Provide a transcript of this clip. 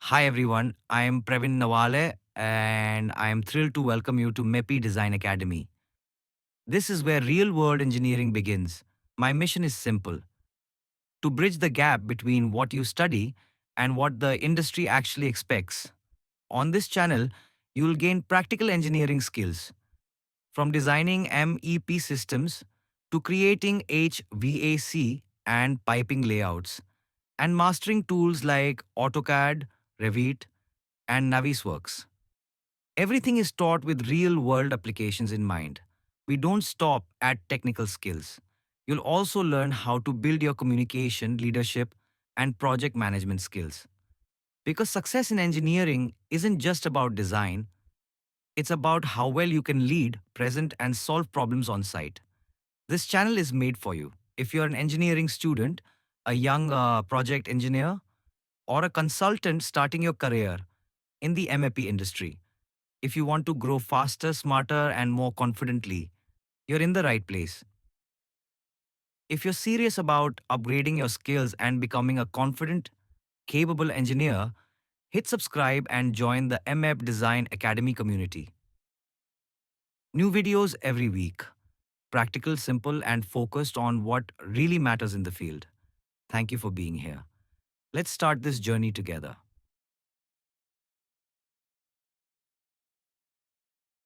Hi everyone, I am Pravin Nawale and I am thrilled to welcome you to MEP Design Academy. This is where real world engineering begins. My mission is simple to bridge the gap between what you study and what the industry actually expects. On this channel, you will gain practical engineering skills from designing MEP systems to creating HVAC and piping layouts and mastering tools like AutoCAD, Revit, and Navisworks. Everything is taught with real world applications in mind. We don't stop at technical skills. You'll also learn how to build your communication, leadership, and project management skills. Because success in engineering isn't just about design, it's about how well you can lead, present, and solve problems on site. This channel is made for you. If you're an engineering student, a young project engineer, or a consultant starting your career in the MEP industry, if you want to grow faster, smarter, and more confidently, you're in the right place. If you're serious about upgrading your skills and becoming a confident, capable engineer, hit subscribe and join the MEP Design Academy community. New videos every week. Practical, simple, and focused on what really matters in the field. Thank you for being here. Let's start this journey together.